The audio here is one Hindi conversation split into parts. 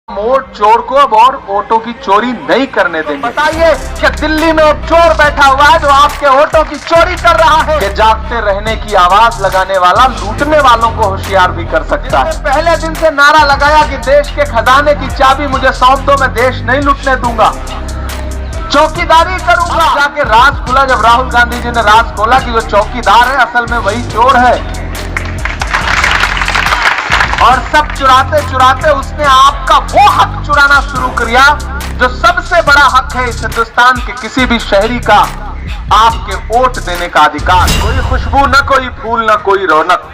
वोट चोर को अब और वोटों की चोरी नहीं करने देंगे। बताइए कि दिल्ली में एक चोर बैठा हुआ है जो आपके वोटों की चोरी कर रहा है। कि जागते रहने की आवाज लगाने वाला लूटने वालों को होशियार भी कर सकता है। पहले दिन से नारा लगाया कि देश के खजाने की चाबी मुझे सौंप दो, मैं देश नहीं लूटने दूंगा, चौकीदारी करूंगा। जाके राज खुला जब राहुल गांधी जी ने राज खोला कि वो चौकीदार है, असल में वही चोर है। और सब चुराते चुराते उसने आपका वो हक चुराना शुरू किया जो सबसे बड़ा हक है इस हिंदुस्तान के किसी भी शहरी का, आपके वोट देने का अधिकार। कोई खुशबू न कोई फूल न कोई रौनक,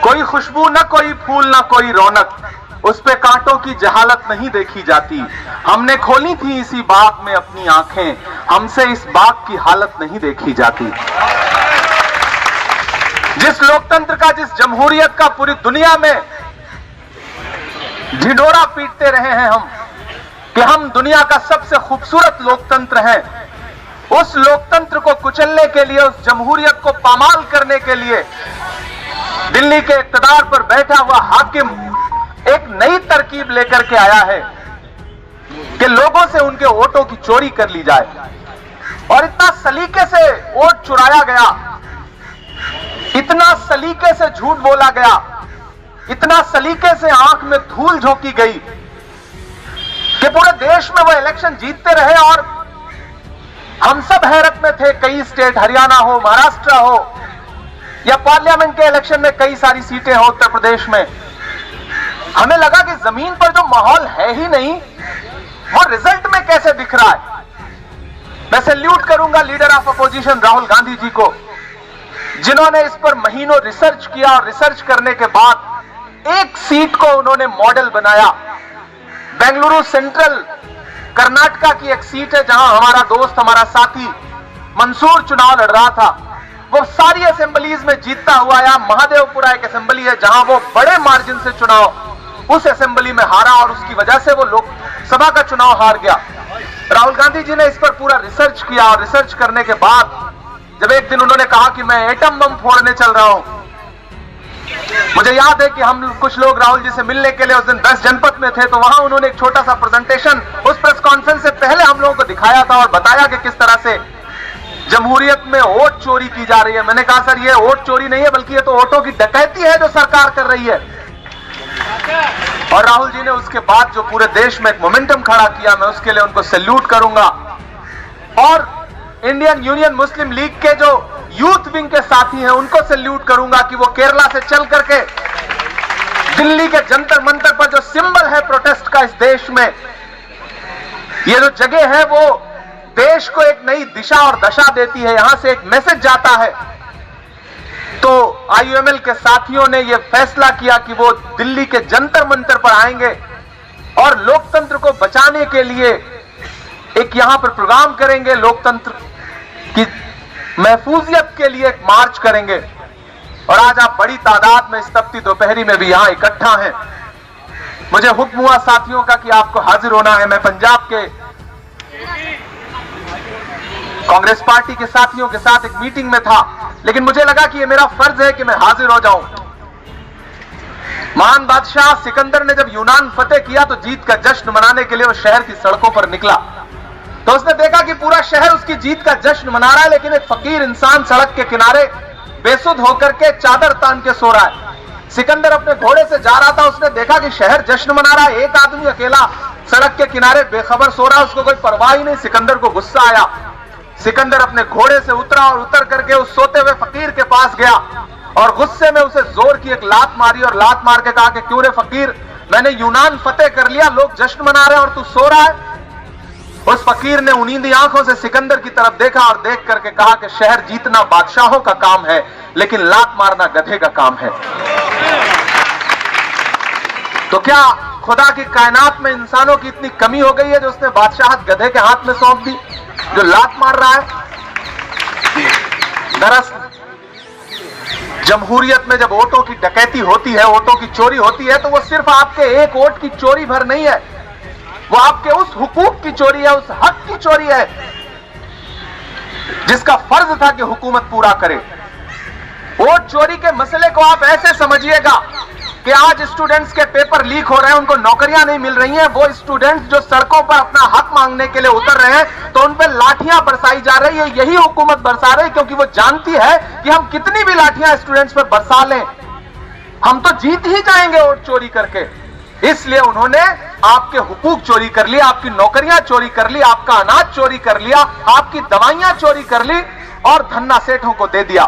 कोई खुशबू न कोई फूल न कोई रौनक, उस पे कांटों की जहालत नहीं देखी जाती। हमने खोली थी इसी बाग में अपनी आंखें, हमसे इस बाग की हालत नहीं देखी जाती। जिस लोकतंत्र का, जिस जमहूरियत का पूरी दुनिया में ढिंढोरा पीटते रहे हैं हम कि हम दुनिया का सबसे खूबसूरत लोकतंत्र हैं, उस लोकतंत्र को कुचलने के लिए, उस जमहूरियत को पामाल करने के लिए दिल्ली के इक्तदार पर बैठा हुआ हाकिम एक नई तरकीब लेकर के आया है कि लोगों से उनके वोटों की चोरी कर ली जाए। और इतना सलीके से वोट चुराया गया, इतना सलीके से झूठ बोला गया, इतना सलीके से आंख में धूल झोंकी गई कि पूरे देश में वो इलेक्शन जीतते रहे। और हम सब हैरत में थे। कई स्टेट, हरियाणा हो, महाराष्ट्र हो, या पार्लियामेंट के इलेक्शन में कई सारी सीटें हो उत्तर प्रदेश में, हमें लगा कि जमीन पर जो माहौल है ही नहीं वो रिजल्ट में कैसे दिख रहा है। मैं सैल्यूट करूंगा leader of opposition Rahul Gandhi ji को, जिन्होंने इस पर महीनों रिसर्च किया और रिसर्च करने के बाद एक सीट को उन्होंने मॉडल बनाया। बेंगलुरु सेंट्रल कर्नाटका की एक सीट है जहां हमारा दोस्त, हमारा साथी मंसूर चुनाव लड़ रहा था। वो सारी असेंबलीज में जीतता हुआ आया। महादेवपुरा एक असेंबली है जहां वो बड़े मार्जिन से चुनाव, उस असेंबली में हारा और उसकी वजह से वो लोकसभा का चुनाव हार गया। राहुल गांधी जी ने इस पर पूरा रिसर्च किया और रिसर्च करने के बाद जब एक दिन उन्होंने कहा कि मैं एटम बम फोड़ने चल रहा हूं, मुझे याद है कि हम कुछ लोग राहुल जी से मिलने के लिए उस दिन 10 जनपद में थे, तो वहां उन्होंने एक छोटा सा प्रेजेंटेशन उस प्रेस कॉन्फ्रेंस से पहले हम लोगों को दिखाया था और बताया कि किस तरह से जमहूरियत में वोट चोरी की जा रही है। मैंने कहा सर ये वोट चोरी नहीं है, बल्कि ये तो वोटों की डकैती है जो सरकार कर रही है। और राहुल जी ने उसके बाद जो पूरे देश में एक मोमेंटम खड़ा किया, मैं उसके लिए उनको सैल्यूट करूंगा। और इंडियन यूनियन मुस्लिम लीग के जो यूथ विंग के साथी हैं उनको सैल्यूट करूंगा कि वो केरला से चल करके दिल्ली के जंतर मंतर पर जो सिंबल है प्रोटेस्ट का इस देश में, ये जो जगह है वो देश को एक नई दिशा और दशा देती है, यहां से एक मैसेज जाता है। तो आईयूएमएल के साथियों ने यह फैसला किया कि वो दिल्ली के जंतर मंतर पर आएंगे और लोकतंत्र को बचाने के लिए एक यहां पर प्रोग्राम करेंगे, लोकतंत्र की महफूजियत के लिए एक मार्च करेंगे। और आज आप बड़ी तादाद में इस तपती दोपहरी में भी यहां इकट्ठा हैं। मुझे हुक्म हुआ साथियों का कि आपको हाजिर होना है। मैं पंजाब के कांग्रेस पार्टी के साथियों के साथ एक मीटिंग में था, लेकिन मुझे लगा कि यह मेरा फर्ज है कि मैं हाजिर हो जाऊं। महान बादशाह सिकंदर ने जब यूनान फतेह किया तो जीत का जश्न मनाने के लिए वो शहर की सड़कों पर निकला, तो उसने देखा कि पूरा शहर उसकी जीत का जश्न मना रहा है, लेकिन एक फकीर इंसान सड़क के किनारे बेसुध होकर के चादर तान के सो रहा है। सिकंदर अपने घोड़े से जा रहा था, उसने देखा कि शहर जश्न मना रहा है, एक आदमी अकेला सड़क के किनारे बेखबर सो रहा है, उसको कोई परवाह ही नहीं। सिकंदर को गुस्सा आया। सिकंदर अपने घोड़े से उतरा और उतर करके उस सोते हुए फकीर के पास गया और गुस्से में उसे जोर की एक लात मारी और लात मार के कहा कि क्यों रे फकीर, मैंने यूनान फतेह कर लिया, लोग जश्न मना रहे हैं और तू सो रहा है। उस फकीर ने उनींदी आंखों से सिकंदर की तरफ देखा और देख करके कहा कि शहर जीतना बादशाहों का काम है, लेकिन लात मारना गधे का काम है। तो क्या खुदा की कायनात में इंसानों की इतनी कमी हो गई है जो उसने बादशाहत गधे के हाथ में सौंप दी जो लात मार रहा है? दरअसल जमहूरियत में जब वोटों की डकैती होती है, वोटों की चोरी होती है, तो वो सिर्फ आपके एक वोट की चोरी भर नहीं है, वो आपके उस हुकूक की चोरी है, उस हक की चोरी है जिसका फर्ज था कि हुकूमत पूरा करे। वोट चोरी के मसले को आप ऐसे समझिएगा कि आज स्टूडेंट्स के पेपर लीक हो रहे हैं, उनको नौकरियां नहीं मिल रही हैं, वो स्टूडेंट्स जो सड़कों पर अपना हक मांगने के लिए उतर रहे हैं तो उन पर लाठियां बरसाई जा रही है। यही हुकूमत बरसा रही, क्योंकि वो जानती है कि हम कितनी भी लाठियां स्टूडेंट्स पर बरसा लें, हम तो जीत ही जाएंगे वोट चोरी करके। इसलिए उन्होंने आपके हुकूक चोरी कर लिए, आपकी नौकरियां चोरी कर ली, आपका अनाज चोरी कर लिया, आपकी दवाइयां चोरी कर ली और धन्ना सेठों को दे दिया।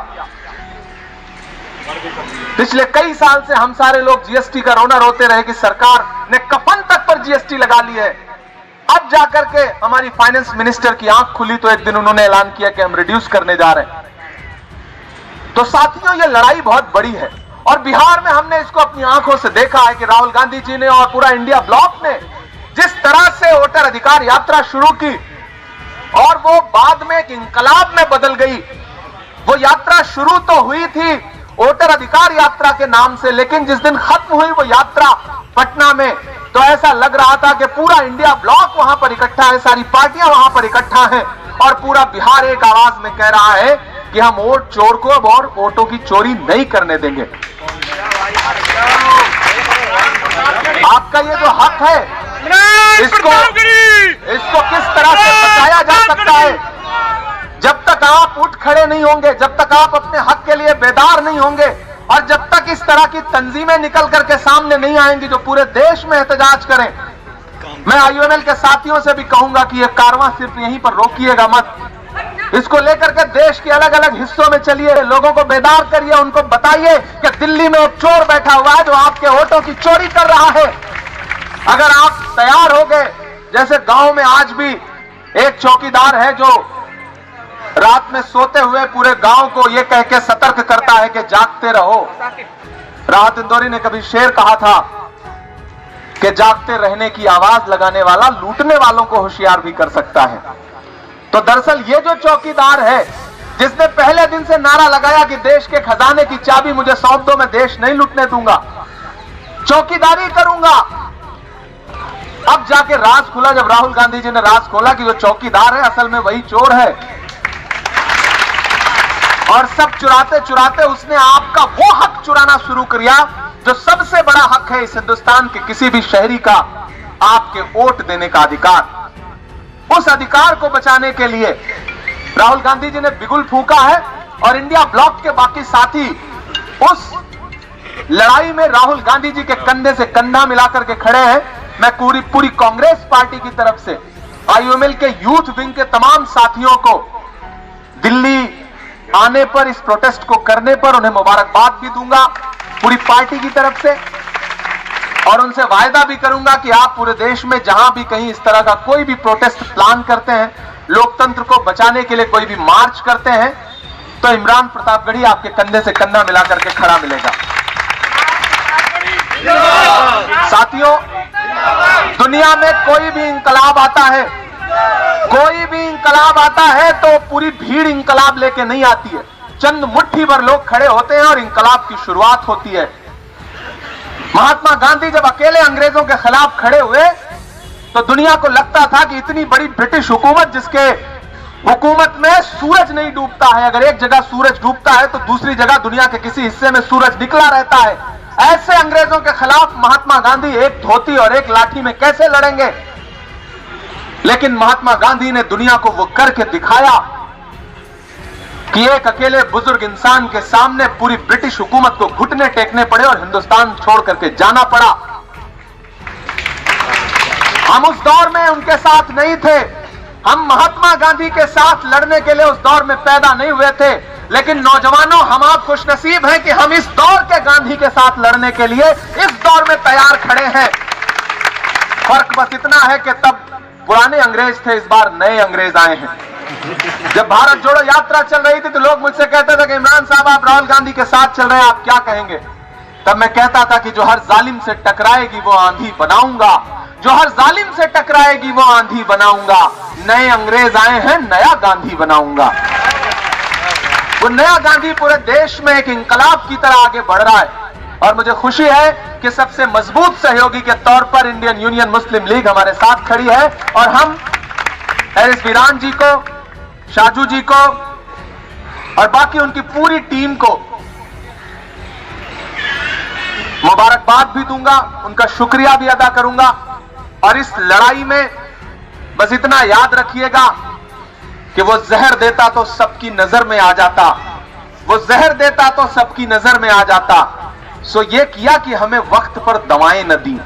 पिछले कई साल से हम सारे लोग जीएसटी का रोना रोते रहे कि सरकार ने कफन तक पर जीएसटी लगा ली है। अब जाकर के हमारी फाइनेंस मिनिस्टर की आंख खुली तो एक दिन उन्होंने ऐलान किया कि हम रिड्यूस करने जा रहे हैं। तो साथियों, ये लड़ाई बहुत बड़ी है और बिहार में हमने इसको अपनी आंखों से देखा है कि राहुल गांधी जी ने और पूरा इंडिया ब्लॉक ने जिस तरह से वोटर अधिकार यात्रा शुरू की और वो बाद में एक इंकलाब में बदल गई। वो यात्रा शुरू तो हुई थी वोटर अधिकार यात्रा के नाम से, लेकिन जिस दिन खत्म हुई वो यात्रा पटना में, तो ऐसा लग रहा था कि पूरा इंडिया ब्लॉक वहां पर इकट्ठा है, सारी पार्टियां वहां पर इकट्ठा हैं और पूरा बिहार एक आवाज में कह रहा है कि हम वोट चोर को अब और वोटों की चोरी नहीं करने देंगे। आपका ये जो हक है, इसको किस तरह से बचाया जा सकता है? जब तक आप उठ खड़े नहीं होंगे, जब तक आप अपने हक के लिए बेदार नहीं होंगे और जब तक इस तरह की तंजीमें निकल करके सामने नहीं आएंगी जो पूरे देश में एहतजाज करें, मैं आईयूएमएल के साथियों से भी कहूंगा कि यह कारवां सिर्फ यहीं पर रोकिएगा मत, इसको लेकर के देश के अलग अलग हिस्सों में चलिए, लोगों को बेदार करिए, उनको बताइए कि दिल्ली में एक चोर बैठा हुआ है जो आपके वोटों की चोरी कर रहा है। अगर आप तैयार हो गए, जैसे गांव में आज भी एक चौकीदार है जो रात में सोते हुए पूरे गांव को यह कह के सतर्क करता है कि जागते रहो। राहत इंदौरी ने कभी शेर कहा था कि जागते रहने की आवाज लगाने वाला लूटने वालों को होशियार भी कर सकता है। तो दरअसल ये जो चौकीदार है जिसने पहले दिन से नारा लगाया कि देश के खजाने की चाबी मुझे सौंप दो, मैं देश नहीं लूटने दूंगा, चौकीदारी करूंगा, अब जाके राज खुला जब राहुल गांधी जी ने राज खोला कि जो चौकीदार है असल में वही चोर है और सब चुराते चुराते उसने आपका वो हक चुराना शुरू किया जो सबसे बड़ा हक है इस हिंदुस्तान के किसी भी शहरी का, आपके वोट देने का अधिकार। उस अधिकार को बचाने के लिए राहुल गांधी जी ने बिगुल फूंका है और इंडिया ब्लॉक के बाकी साथी उस लड़ाई में राहुल गांधी जी के कंधे से कंधा मिलाकर के खड़े हैं। मैं पूरी कांग्रेस पार्टी की तरफ से आईयूएमएल के यूथ विंग के तमाम साथियों को दिल्ली आने पर, इस प्रोटेस्ट को करने पर उन्हें मुबारकबाद भी दूंगा पूरी पार्टी की तरफ से और उनसे वायदा भी करूंगा कि आप पूरे देश में जहां भी कहीं इस तरह का कोई भी प्रोटेस्ट प्लान करते हैं, लोकतंत्र को बचाने के लिए कोई भी मार्च करते हैं, तो इमरान प्रतापगढ़ी आपके कंधे से कंधा मिला करके खड़ा मिलेगा। साथियों, दुनिया में कोई भी इंकलाब आता है, कोई भी इंकलाब आता है तो पूरी भीड़ इंकलाब लेके नहीं आती है, चंद मुट्ठी भर लोग खड़े होते हैं और इंकलाब की शुरुआत होती है। महात्मा गांधी जब अकेले अंग्रेजों के खिलाफ खड़े हुए तो दुनिया को लगता था कि इतनी बड़ी ब्रिटिश हुकूमत, जिसके हुकूमत में सूरज नहीं डूबता है, अगर एक जगह सूरज डूबता है तो दूसरी जगह दुनिया के किसी हिस्से में सूरज निकला रहता है, ऐसे अंग्रेजों के खिलाफ महात्मा गांधी एक धोती और एक लाठी में कैसे लड़ेंगे? लेकिन महात्मा गांधी ने दुनिया को वो करके दिखाया कि एक अकेले बुजुर्ग इंसान के सामने पूरी ब्रिटिश हुकूमत को घुटने टेकने पड़े और हिंदुस्तान छोड़ करके जाना पड़ा। हम उस दौर में उनके साथ नहीं थे, हम महात्मा गांधी के साथ लड़ने के लिए उस दौर में पैदा नहीं हुए थे, लेकिन नौजवानों, हम आप खुशनसीब हैं कि हम इस दौर के गांधी के साथ लड़ने के लिए इस दौर में तैयार खड़े हैं। फर्क बस इतना है कि तब पुराने अंग्रेज थे, इस बार नए अंग्रेज आए हैं। जब भारत जोड़ो यात्रा चल रही थी तो लोग मुझसे कहते थे कि इमरान साहब आप राहुल गांधी के साथ चल रहे हैं, आप क्या कहेंगे? तब मैं कहता था कि जो हर जालिम से टकराएगी वो आंधी बनाऊंगा, जो हर जालिम से टकराएगी वो आंधी बनाऊंगा। नए अंग्रेज आए हैं, नया गांधी बनाऊंगा। वो नया गांधी पूरे देश में एक इंकलाब की तरह आगे बढ़ रहा है और मुझे खुशी है कि सबसे मजबूत सहयोगी के तौर पर इंडियन यूनियन मुस्लिम लीग हमारे साथ खड़ी है और हम हैरिस वीरान जी को, शाजू जी को और बाकी उनकी पूरी टीम को मुबारकबाद भी दूंगा, उनका शुक्रिया भी अदा करूंगा। और इस लड़ाई में बस इतना याद रखिएगा कि वो जहर देता तो सबकी नजर में आ जाता, वो जहर देता तो सबकी नजर में आ जाता। सो ये किया कि हमें वक्त पर दवाएं न दी।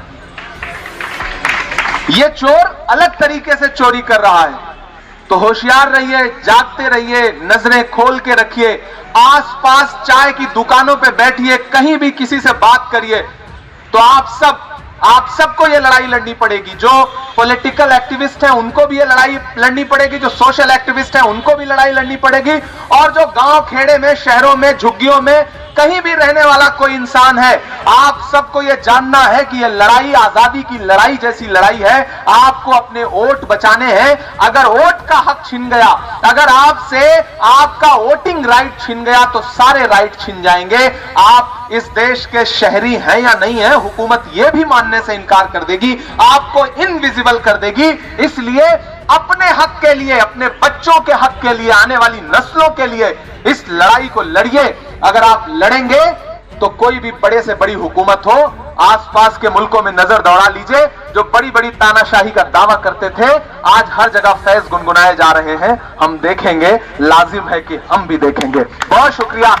ये चोर अलग तरीके से चोरी कर रहा है, तो होशियार रहिए, जागते रहिए, नजरें खोल के रखिए। आसपास चाय की दुकानों पे बैठिए, कहीं भी किसी से बात करिए तो आप सबको ये लड़ाई लड़नी पड़ेगी। जो पॉलिटिकल एक्टिविस्ट हैं उनको भी ये लड़ाई लड़नी पड़ेगी, जो सोशल एक्टिविस्ट हैं उनको भी लड़ाई लड़नी पड़ेगी, और जो गांव खेड़े में, शहरों में, झुग्गियों में कहीं भी रहने वाला कोई इंसान है, आप सबको यह जानना है कि यह लड़ाई आजादी की लड़ाई जैसी लड़ाई है। आपको अपने वोट बचाने हैं। अगर वोट का हक छिन गया, अगर आपसे आपका वोटिंग राइट छिन गया तो सारे राइट छिन जाएंगे। आप इस देश के शहरी हैं या नहीं है, हुकूमत यह भी मानने से इनकार कर देगी, आपको इनविजिबल कर देगी। इसलिए अपने हक के लिए, अपने बच्चों के हक के लिए, आने वाली नस्लों के लिए इस लड़ाई को लड़िए। अगर आप लड़ेंगे तो कोई भी बड़े से बड़ी हुकूमत हो, आसपास के मुल्कों में नजर दौड़ा लीजिए, जो बड़ी बड़ी तानाशाही का दावा करते थे, आज हर जगह फैज गुनगुनाए जा रहे हैं। हम देखेंगे, लाजिम है कि हम भी देखेंगे। बहुत शुक्रिया।